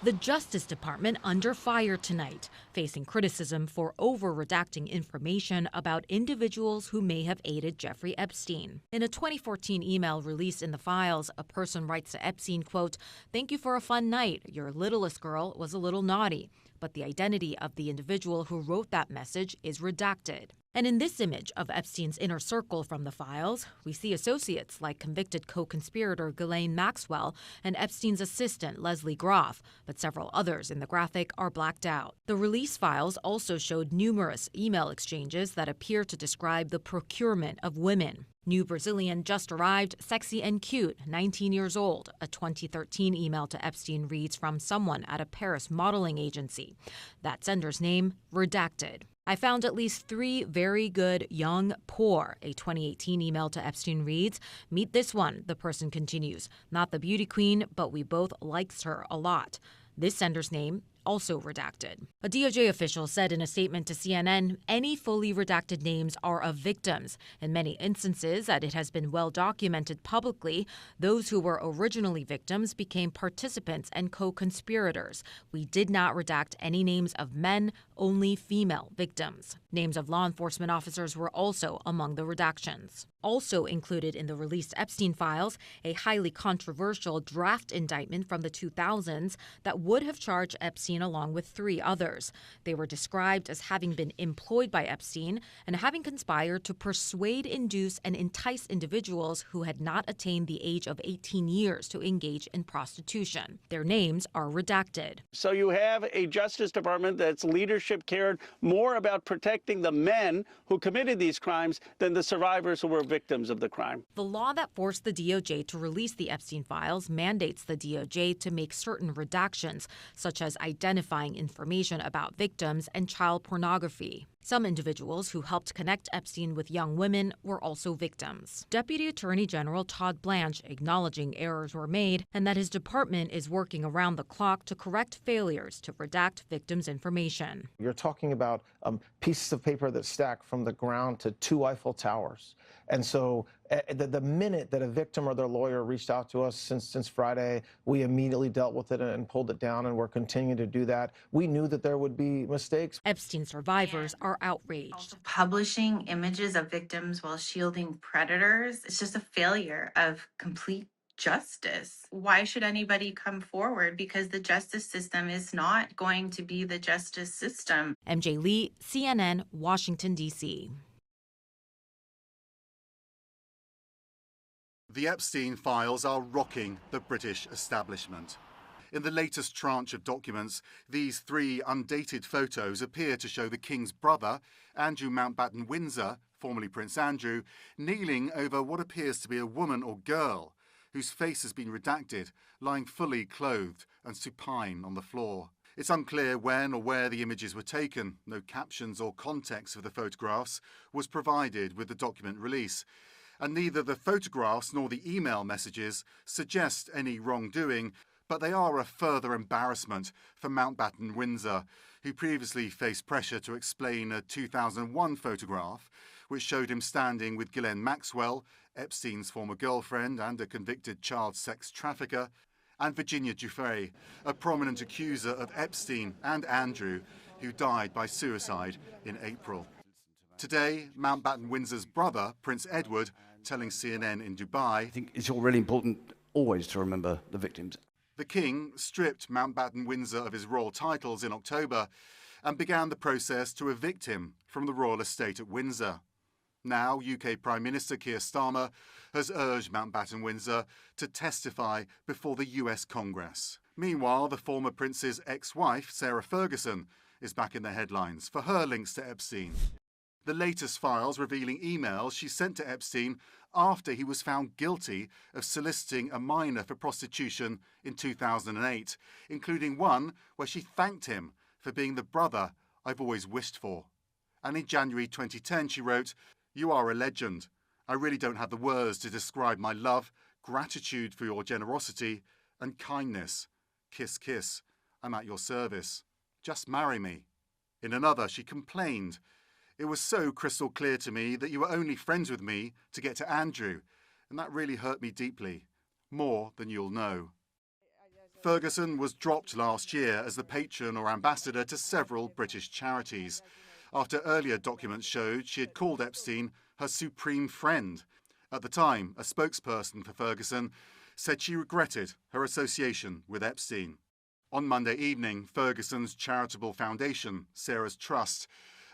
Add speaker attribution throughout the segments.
Speaker 1: The Justice Department under fire tonight, facing criticism for over-redacting information about individuals who may have aided Jeffrey Epstein. In a 2014 email released in the files, a person writes to Epstein, quote, "Thank you for a fun night. Your littlest girl was a little naughty." But the identity of the individual who wrote that message is redacted. And in this image of Epstein's inner circle from the files, we see associates like convicted co-conspirator Ghislaine Maxwell and Epstein's assistant Leslie Groff, but several others in the graphic are blacked out. The release files also showed numerous email exchanges that appear to describe the procurement of women. New Brazilian just arrived, sexy and cute, 19 years old. A 2013 email to Epstein reads from someone at a Paris modeling agency. That sender's name, redacted. I found at least 3 very good, young, poor. A 2018 email to Epstein reads, "Meet this one," the person continues. "Not the beauty queen, but we both likes her a lot." This sender's name, also redacted. A DOJ official said in a statement to CNN, any fully redacted names are of victims. In many instances that it has been well documented publicly, those who were originally victims became participants and co-conspirators. We did not redact any names of men, only female victims. Names of law enforcement officers were also among the redactions. Also included in the released Epstein files, a highly controversial draft indictment from the 2000s that would have charged Epstein along with 3 others. They were described as having been employed by Epstein and having conspired to persuade, induce, and entice individuals who had not attained the age of 18 years to engage in prostitution. Their names are redacted.
Speaker 2: So you have a Justice Department that's leadership cared more about protecting the men who committed these crimes than the survivors who were victims of the crime.
Speaker 1: The law that forced the DOJ to release the Epstein files mandates the DOJ to make certain redactions, such as identifying information about victims and child pornography. Some individuals who helped connect Epstein with young women were also victims. Deputy Attorney General Todd Blanche acknowledging errors were made and that his department is working around the clock to correct failures to redact victims' information.
Speaker 3: You're talking about pieces of paper that stack from the ground to 2 Eiffel Towers. And so the minute that a victim or their lawyer reached out to us since Friday, we immediately dealt with it and pulled it down, and we're continuing to do that. We knew that there would be mistakes.
Speaker 1: Epstein survivors are outraged.
Speaker 4: Publishing images of victims while shielding predators, it's just a failure of complete justice. Why should anybody come forward? Because the justice system is not going to be the justice system.
Speaker 1: MJ Lee, CNN, Washington, D.C.
Speaker 5: The Epstein files are rocking the British establishment. In the latest tranche of documents, these 3 undated photos appear to show the King's brother, Andrew Mountbatten Windsor, formerly Prince Andrew, kneeling over what appears to be a woman or girl, whose face has been redacted, lying fully clothed and supine on the floor. It's unclear when or where the images were taken. No captions or context for the photographs was provided with the document release. And neither the photographs nor the email messages suggest any wrongdoing, but they are a further embarrassment for Mountbatten Windsor, who previously faced pressure to explain a 2001 photograph which showed him standing with Ghislaine Maxwell, Epstein's former girlfriend and a convicted child sex trafficker, and Virginia Giuffre, a prominent accuser of Epstein and Andrew, who died by suicide in April. Today, Mountbatten Windsor's brother, Prince Edward, telling CNN in Dubai,
Speaker 6: I think it's all really important always to remember the victims.
Speaker 5: The King stripped Mountbatten Windsor of his royal titles in October and began the process to evict him from the royal estate at Windsor. Now, UK Prime Minister Keir Starmer has urged Mountbatten Windsor to testify before the US Congress. Meanwhile, the former prince's ex-wife, Sarah Ferguson, is back in the headlines for her links to Epstein. The latest files revealing emails she sent to Epstein after he was found guilty of soliciting a minor for prostitution in 2008, including one where she thanked him for being the brother I've always wished for. And in January 2010, she wrote, "You are a legend. I really don't have the words to describe my love, gratitude for your generosity, and kindness. Kiss, kiss. I'm at your service. Just marry me." In another, she complained, "It was so crystal clear to me that you were only friends with me to get to Andrew, and that really hurt me deeply, more than you'll know." Ferguson was dropped last year as the patron or ambassador to several British charities, after earlier documents showed she had called Epstein her supreme friend. At the time, a spokesperson for Ferguson said she regretted her association with Epstein. On Monday evening, Ferguson's charitable foundation, Sarah's Trust,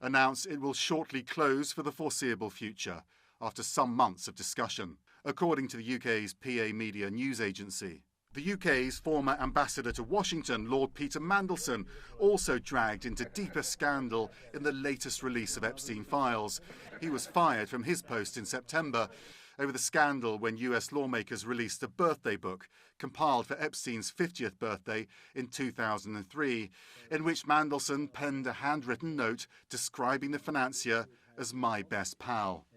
Speaker 5: announced it will shortly close for the foreseeable future after some months of discussion, according to the UK's PA Media news agency. The UK's former ambassador to Washington, Lord Peter Mandelson, also dragged into deeper scandal in the latest release of Epstein files. He was fired from his post in September over the scandal when US lawmakers released a birthday book compiled for Epstein's 50th birthday in 2003, in which Mandelson penned a handwritten note describing the financier as "my best pal."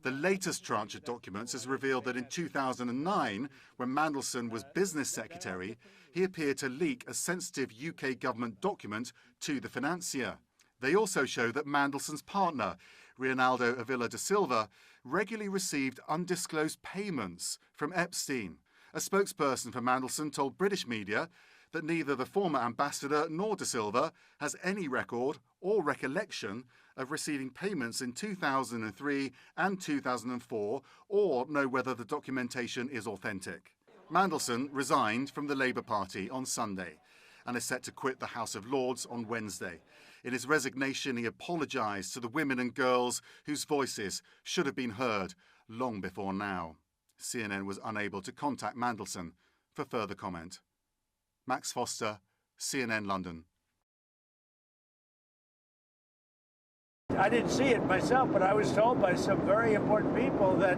Speaker 5: The latest tranche of documents has revealed that in 2009, when Mandelson was business secretary, he appeared to leak a sensitive UK government document to the financier. They also show that Mandelson's partner, Reinaldo Avila da Silva, regularly received undisclosed payments from Epstein. A spokesperson for Mandelson told British media that neither the former ambassador nor da Silva has any record or recollection of receiving payments in 2003 and 2004 or know whether the documentation is authentic. Mandelson resigned from the Labour Party on Sunday and is set to quit the House of Lords on Wednesday. In his resignation, he apologised to the women and girls whose voices should have been heard long before now. CNN was unable to contact Mandelson for further comment. Max Foster, CNN London.
Speaker 7: I didn't see it myself, but I was told by some very important people that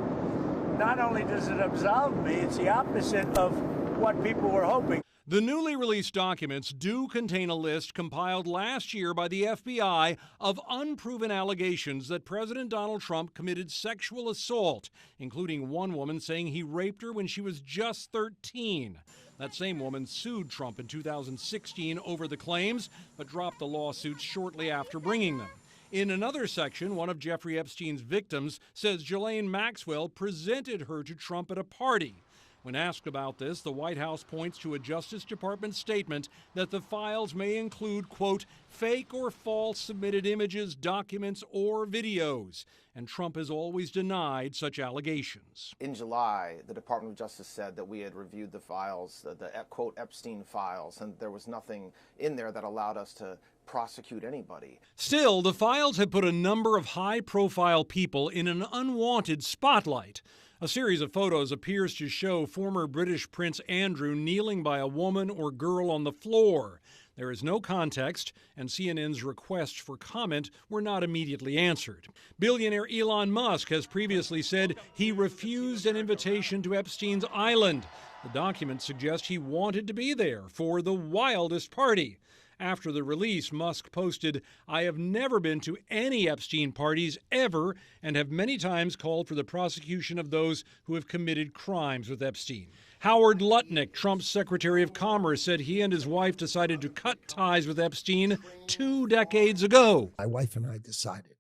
Speaker 7: not only does it absolve me, it's the opposite of what people were hoping.
Speaker 8: The newly released documents do contain a list compiled last year by the FBI of unproven allegations that President Donald Trump committed sexual assault, including one woman saying he raped her when she was just 13. That same woman sued Trump in 2016 over the claims, but dropped the lawsuits shortly after bringing them. In another section, one of Jeffrey Epstein's victims says Ghislaine Maxwell presented her to Trump at a party. When asked about this, the White House points to a Justice Department statement that the files may include, quote, fake or false submitted images, documents, or videos. And Trump has always denied such allegations.
Speaker 3: In July, the Department of Justice said that we had reviewed the files, the quote, Epstein files, and there was nothing in there that allowed us to prosecute anybody.
Speaker 8: Still, the files have put a number of high-profile people in an unwanted spotlight. A series of photos appears to show former British Prince Andrew kneeling by a woman or girl on the floor. There is no context, and CNN's requests for comment were not immediately answered. Billionaire Elon Musk has previously said he refused an invitation to Epstein's island. The documents suggest he wanted to be there for the wildest party. After the release, Musk posted, "I have never been to any Epstein parties ever and have many times called for the prosecution of those who have committed crimes with Epstein." Howard Lutnick, Trump's Secretary of Commerce, said he and his wife decided to cut ties with Epstein 2 decades ago.
Speaker 9: My wife and I decided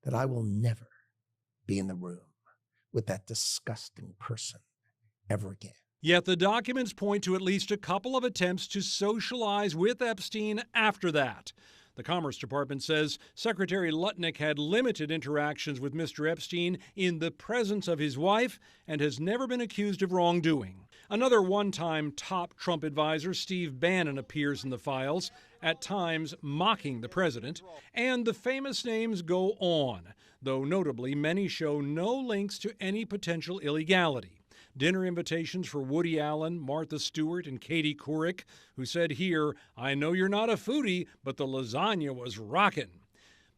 Speaker 9: that I will never be in the room with that disgusting person ever again.
Speaker 8: Yet the documents point to at least a couple of attempts to socialize with Epstein after that. The Commerce Department says Secretary Lutnick had limited interactions with Mr. Epstein in the presence of his wife and has never been accused of wrongdoing. Another one-time top Trump advisor, Steve Bannon, appears in the files, at times mocking the president, and the famous names go on, though notably many show no links to any potential illegality. Dinner invitations for Woody Allen, Martha Stewart, and Katie Couric, who said here, "I know you're not a foodie, but the lasagna was rockin'."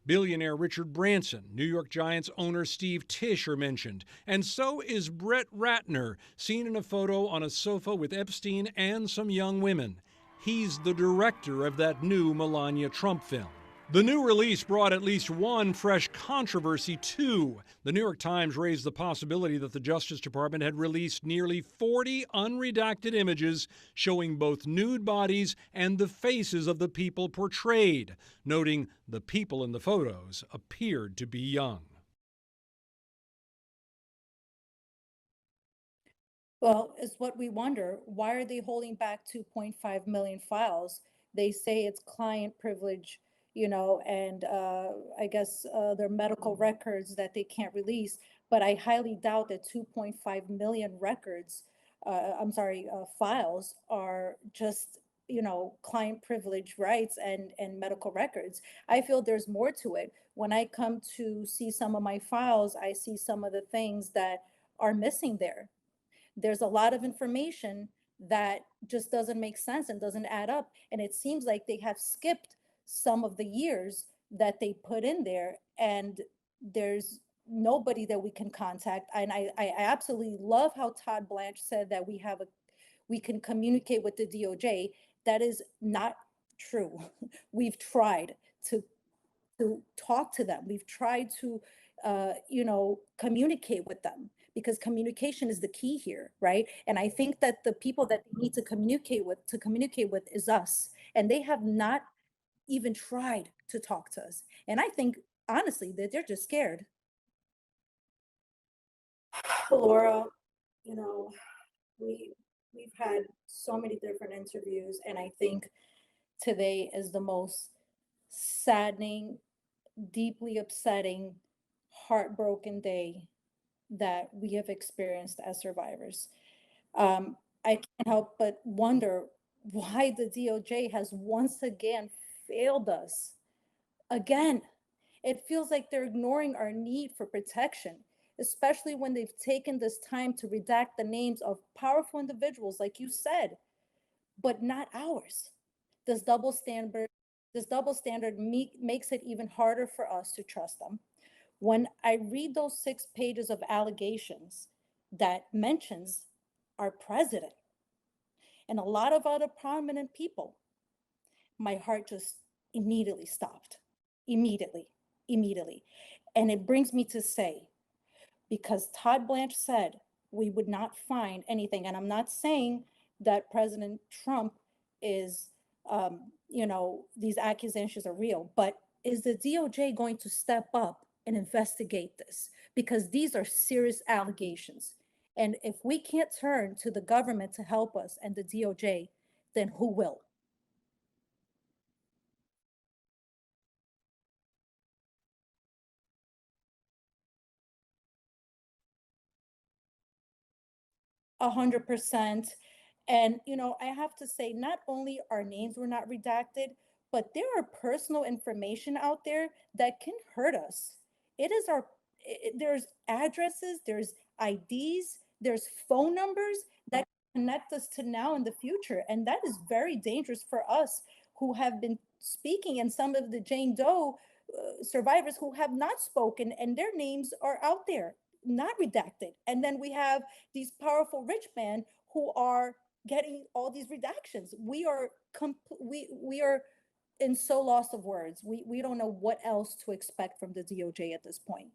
Speaker 8: Billionaire Richard Branson, New York Giants owner Steve Tisch are mentioned, and so is Brett Ratner, seen in a photo on a sofa with Epstein and some young women. He's the director of that new Melania Trump film. The new release brought at least one fresh controversy, too. The New York Times raised the possibility that the Justice Department had released nearly 40 unredacted images showing both nude bodies and the faces of the people portrayed, noting the people in the photos appeared to be young.
Speaker 10: Well, it's what we wonder. Why are they holding back 2.5 million files? They say it's client privilege, and I guess their medical records that they can't release. But I highly doubt that 2.5 million records, I'm sorry, files are just, client privilege rights and medical records. I feel there's more to it. When I come to see some of my files, I see some of the things that are missing there. There's a lot of information that just doesn't make sense and doesn't add up. And it seems like they have skipped some of the years that they put in there, and there's nobody that we can contact. And I absolutely love how Todd Blanche said that we can communicate with the DOJ. That is not true. We've tried to talk to them. We've tried to, communicate with them, because communication is the key here, right? And I think that the people that they need to communicate with is us, and they have not even tried to talk to us. And I think honestly that they're just scared. Laura, you know, we we've had so many different interviews, and I think today is the most saddening, deeply upsetting, heartbroken day that we have experienced as survivors. I can't help but wonder why the DOJ has once again failed us. Again, it feels like they're ignoring our need for protection, especially when they've taken this time to redact the names of powerful individuals, like you said, but not ours. This double standard, makes it even harder for us to trust them. When I read those 6 pages of allegations that mentions our president and a lot of other prominent people, my heart just immediately stopped. Immediately, immediately. And it brings me to say, because Todd Blanche said we would not find anything. And I'm not saying that President Trump is, these accusations are real, but is the DOJ going to step up and investigate this? Because these are serious allegations. And if we can't turn to the government to help us and the DOJ, then who will? 100%. And, I have to say, not only our names were not redacted, but there are personal information out there that can hurt us. It is there's addresses, there's IDs, there's phone numbers that connect us to now and the future. And that is very dangerous for us who have been speaking, and some of the Jane Doe survivors who have not spoken, and their names are out there, not redacted. And then we have these powerful rich men who are getting all these redactions. We are in so loss of words. We don't know what else to expect from the DOJ at this point.